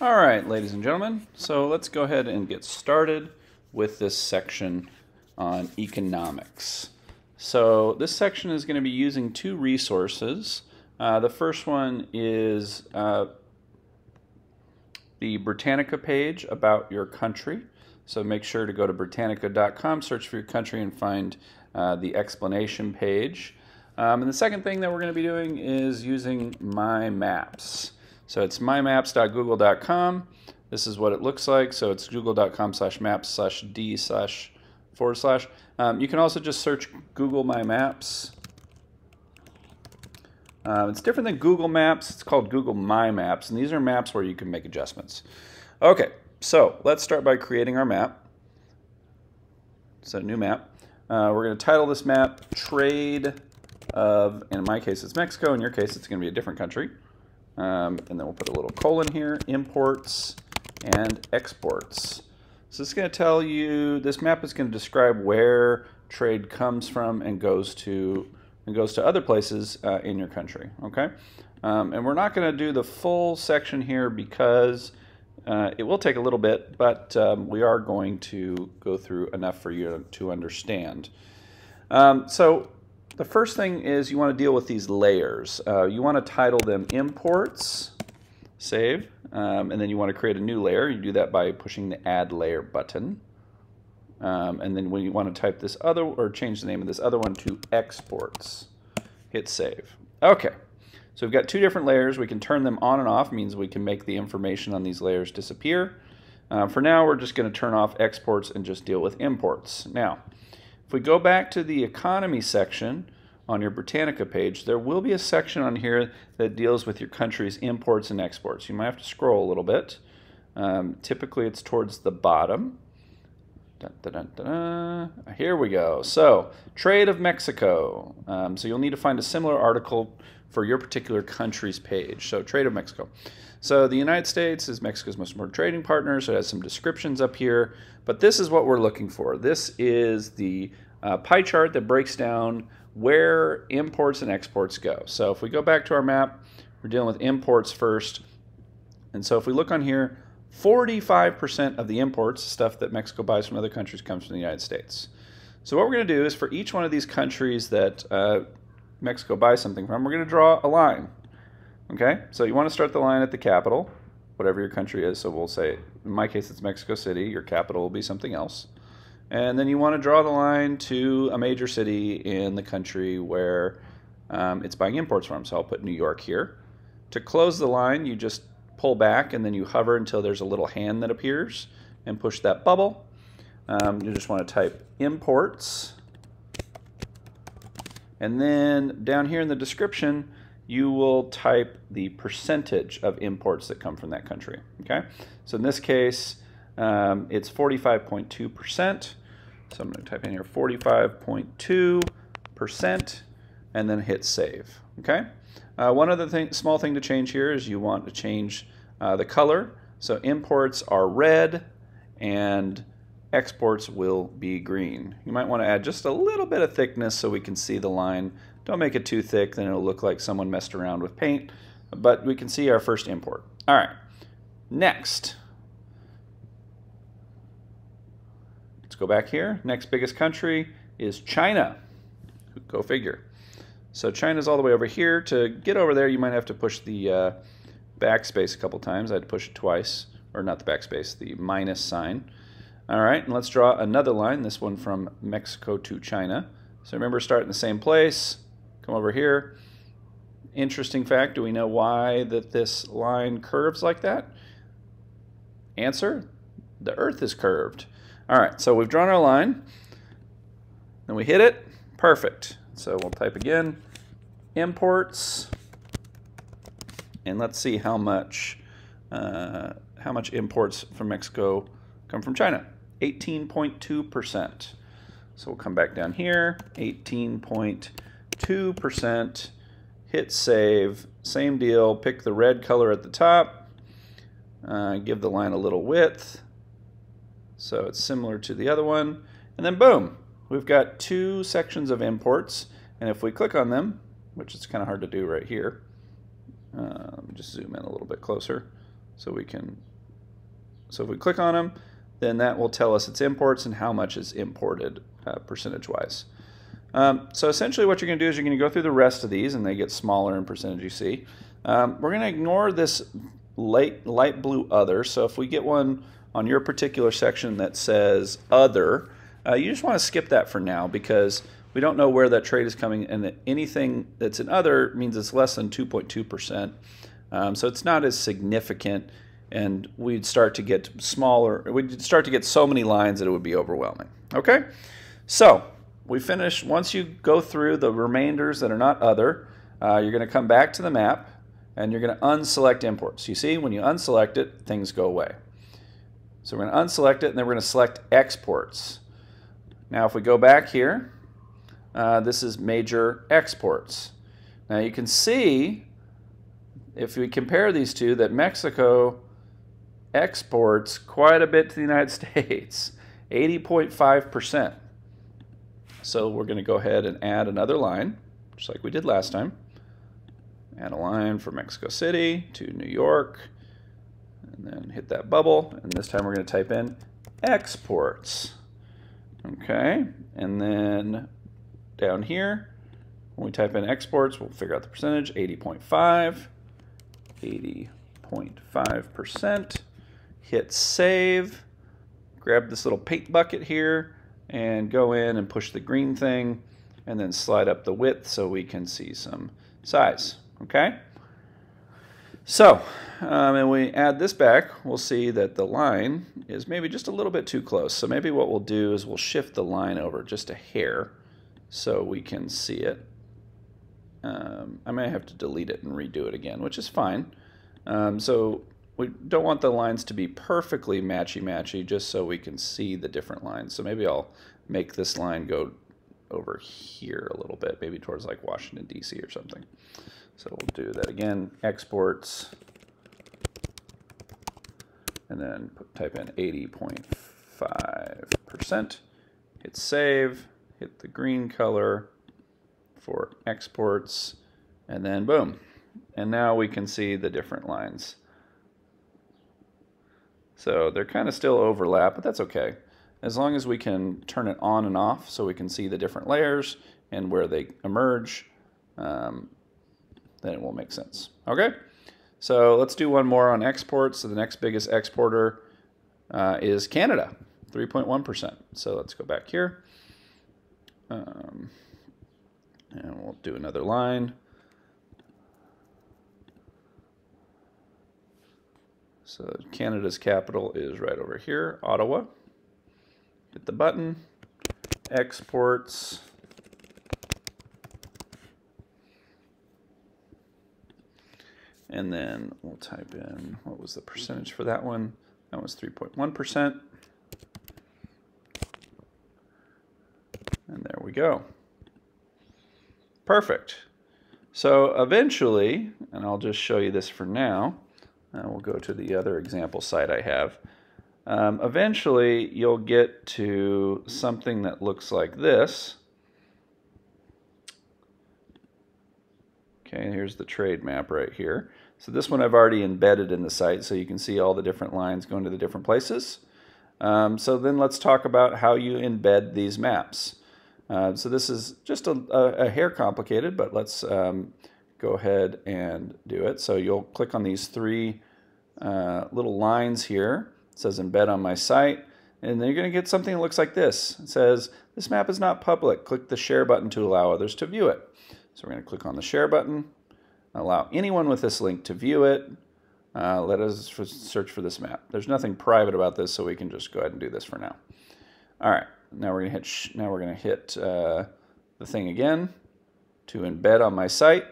All right, ladies and gentlemen, so let's go ahead and get started with this section on economics. So this section is going to be using two resources. The first one is the Britannica page about your country. So make sure to go to Britannica.com, search for your country, and find the explanation page. And the second thing that we're going to be doing is using My Maps. So it's mymaps.google.com. This is what it looks like. So it's google.com/maps/d//. You can also just search Google My Maps. It's different than Google Maps. It's called Google My Maps, and these are maps where you can make adjustments. Okay, so let's start by creating our map. It's a new map. We're going to title this map Trade of, and in my case it's Mexico, in your case it's going to be a different country. And then we'll put a little colon here, imports and exports. So it's going to tell you, this map is going to describe where trade comes from and goes to other places in your country. Okay, and we're not going to do the full section here because it will take a little bit, but we are going to go through enough for you to understand. So the first thing is you want to deal with these layers. You want to title them imports, save, and then you want to create a new layer. You do that by pushing the add layer button. And then when you want to type this other, or change the name of this other one to exports, hit save. Okay, so we've got two different layers. We can turn them on and off, means we can make the information on these layers disappear. For now, we're just going to turn off exports and just deal with imports. Now, if we go back to the economy section on your Britannica page, there will be a section on here that deals with your country's imports and exports. You might have to scroll a little bit. Typically it's towards the bottom. Dun, dun, dun, dun, dun. Here we go. So, trade of Mexico. So you'll need to find a similar article for your particular country's page. So, trade of Mexico. So the United States is Mexico's most important trading partner, so it has some descriptions up here. But this is what we're looking for. This is the pie chart that breaks down where imports and exports go. So if we go back to our map, we're dealing with imports first. And so if we look on here, 45% of the imports, stuff that Mexico buys from other countries, comes from the United States. So what we're going to do is for each one of these countries that Mexico buys something from, we're going to draw a line. Okay, so you want to start the line at the capital, whatever your country is. So we'll say, in my case, it's Mexico City. Your capital will be something else. And then you want to draw the line to a major city in the country where it's buying imports from. So I'll put New York here. To close the line, you just pull back and then you hover until there's a little hand that appears and push that bubble. You just want to type imports. And then down here in the description, you will type the percentage of imports that come from that country. Okay, so in this case, it's 45.2%. So I'm going to type in here 45.2% and then hit save. Okay, one other small thing to change here is you want to change the color. So imports are red and exports will be green. You might want to add just a little bit of thickness so we can see the line. Don't make it too thick, then it'll look like someone messed around with paint. But we can see our first import. All right, next. Let's go back here. Next biggest country is China. Go figure. So China's all the way over here. To get over there, you might have to push the backspace a couple times. I had to push it twice, or not the backspace, the minus sign. All right, and let's draw another line, this one from Mexico to China. So remember, start in the same place, come over here. Interesting fact, do we know why that this line curves like that? Answer, the Earth is curved. All right, so we've drawn our line, then we hit it, perfect. So we'll type again, imports, and let's see how much imports from Mexico come from China. 18.2%. So we'll come back down here, 18.2%, hit save, same deal, pick the red color at the top, give the line a little width, so it's similar to the other one, and then boom, we've got two sections of imports, and if we click on them, which is kind of hard to do right here, let me just zoom in a little bit closer so we can So if we click on them, then that will tell us its imports and how much is imported percentage-wise. So essentially what you're going to do is you're going to go through the rest of these, and they get smaller in percentage, you see. We're going to ignore this light blue other. So if we get one on your particular section that says other, you just want to skip that for now because we don't know where that trade is coming, and anything that's in other means it's less than 2.2%. So it's not as significant, and we'd start to get smaller. We'd start to get so many lines that it would be overwhelming. Okay, so we finish. Once you go through the remainders that are not other, you're going to come back to the map, and you're going to unselect imports. You see, when you unselect it, things go away. So we're going to unselect it, and then we're going to select exports. Now, if we go back here, this is major exports. Now you can see, if we compare these two, that Mexico exports quite a bit to the United States, 80.5%. So we're going to go ahead and add another line, just like we did last time. Add a line from Mexico City to New York, and then hit that bubble, and this time we're going to type in exports. Okay, and then down here, when we type in exports, we'll figure out the percentage, 80.5%. Hit save, grab this little paint bucket here, and go in and push the green thing, and then slide up the width so we can see some size. Okay? So, and we add this back, we'll see that the line is maybe just a little bit too close. So maybe what we'll do is we'll shift the line over just a hair so we can see it. I may have to delete it and redo it again, which is fine. So we don't want the lines to be perfectly matchy-matchy, just so we can see the different lines. So maybe I'll make this line go over here a little bit, maybe towards like Washington, D.C. or something. So we'll do that again, exports, and then type in 80.5%, hit save, hit the green color for exports, and then boom. And now we can see the different lines. So they're kind of still overlap, but that's okay. As long as we can turn it on and off so we can see the different layers and where they emerge, then it will make sense. Okay, so let's do one more on exports. So the next biggest exporter is Canada, 3.1%. So let's go back here. And we'll do another line. So Canada's capital is right over here, Ottawa. Hit the button, exports. And then we'll type in, what was the percentage for that one? That was 3.1%. And there we go. Perfect. So eventually, and I'll just show you this for now, and we'll go to the other example site I have. Eventually, you'll get to something that looks like this. Okay, here's the trade map right here. So this one I've already embedded in the site, so you can see all the different lines going to the different places. So then let's talk about how you embed these maps. So this is just a hair complicated, but let's go ahead and do it. So you'll click on these three little lines here. It says embed on my site, and then you're going to get something that looks like this. It says this map is not public. Click the share button to allow others to view it. So we're going to click on the share button, allow anyone with this link to view it. Let us search for this map. There's nothing private about this, so we can just go ahead and do this for now. All right, now we're going to hit the thing again to embed on my site,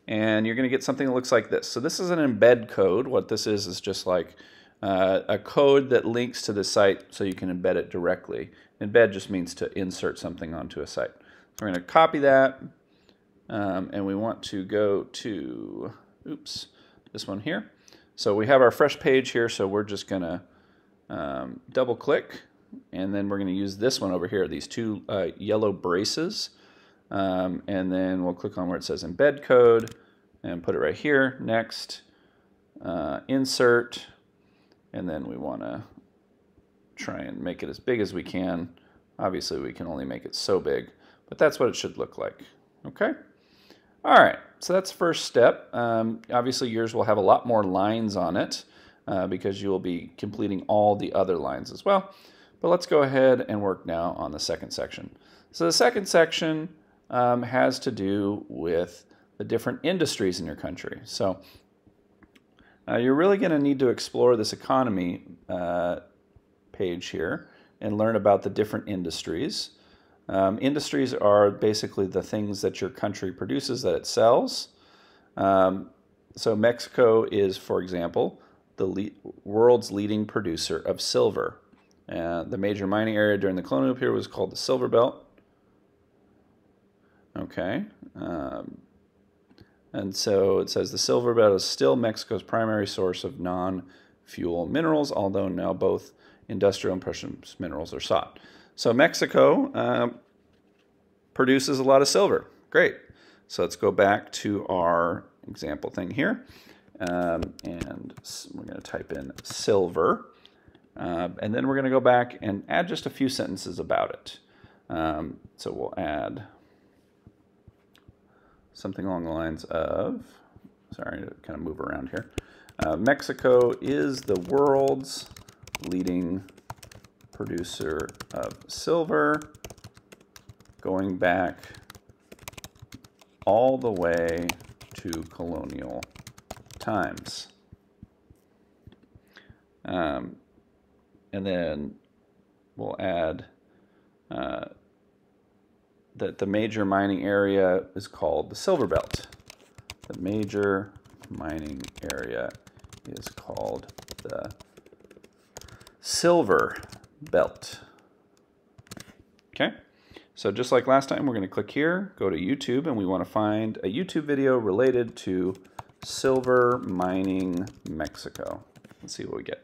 and you're going to get something that looks like this. So this is an embed code. What this is just like a code that links to the site so you can embed it directly. Embed just means to insert something onto a site. So we're going to copy that. And we want to go to, oops, this one here. So we have our fresh page here, so we're just going to double click, and then we're going to use this one over here, these two yellow braces, and then we'll click on where it says embed code and put it right here, next, insert, and then we want to try and make it as big as we can. Obviously, we can only make it so big, but that's what it should look like. Okay? All right, so that's the first step. Obviously, yours will have a lot more lines on it because you will be completing all the other lines as well. But let's go ahead and work now on the second section. So the second section has to do with the different industries in your country. So you're really going to need to explore this economy page here and learn about the different industries. Industries are basically the things that your country produces that it sells. So Mexico is, for example, the world's leading producer of silver. The major mining area during the colonial period was called the Silver Belt. Okay. And so it says the Silver Belt is still Mexico's primary source of non-fuel minerals, although now both industrial and precious minerals are sought. So Mexico produces a lot of silver. Great. So let's go back to our example thing here. And we're going to type in silver. And then we're going to go back and add just a few sentences about it. So we'll add something along the lines of, sorry to kind of move around here. Mexico is the world's leading producer of silver, going back all the way to colonial times. And then we'll add that the major mining area is called the Silver Belt. The major mining area is called the Silver Belt. Okay, so just like last time, we're going to click here, go to YouTube, and we want to find a YouTube video related to silver mining Mexico. Let's see what we get.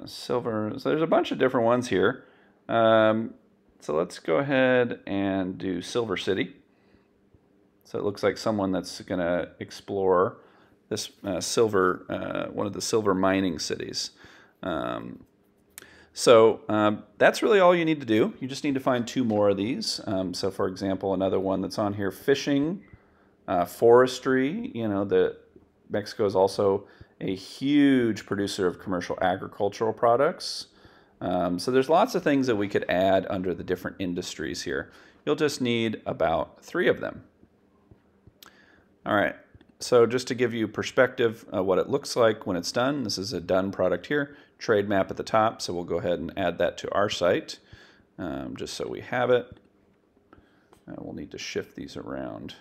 Silver, so there's a bunch of different ones here. So let's go ahead and do Silver City. So it looks like someone that's going to explore this one of the silver mining cities. So that's really all you need to do. You just need to find 2 more of these. So for example, another one that's on here, fishing, forestry. You know, Mexico is also a huge producer of commercial agricultural products. So there's lots of things that we could add under the different industries here. You'll just need about 3 of them. All right, so just to give you perspective what it looks like when it's done, this is a done product here, trade map at the top, so we'll go ahead and add that to our site, just so we have it. We'll need to shift these around.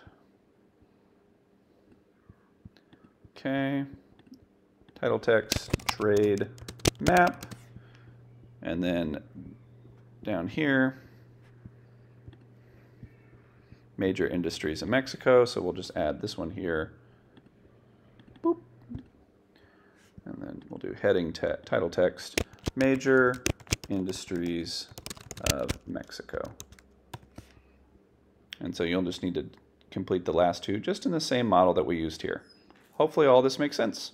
Okay, title text, trade map, and then down here, major industries in Mexico, so we'll just add this one here. Boop. And then we'll do heading title text, major industries of Mexico. And so you'll just need to complete the last 2 just in the same model that we used here. Hopefully all this makes sense.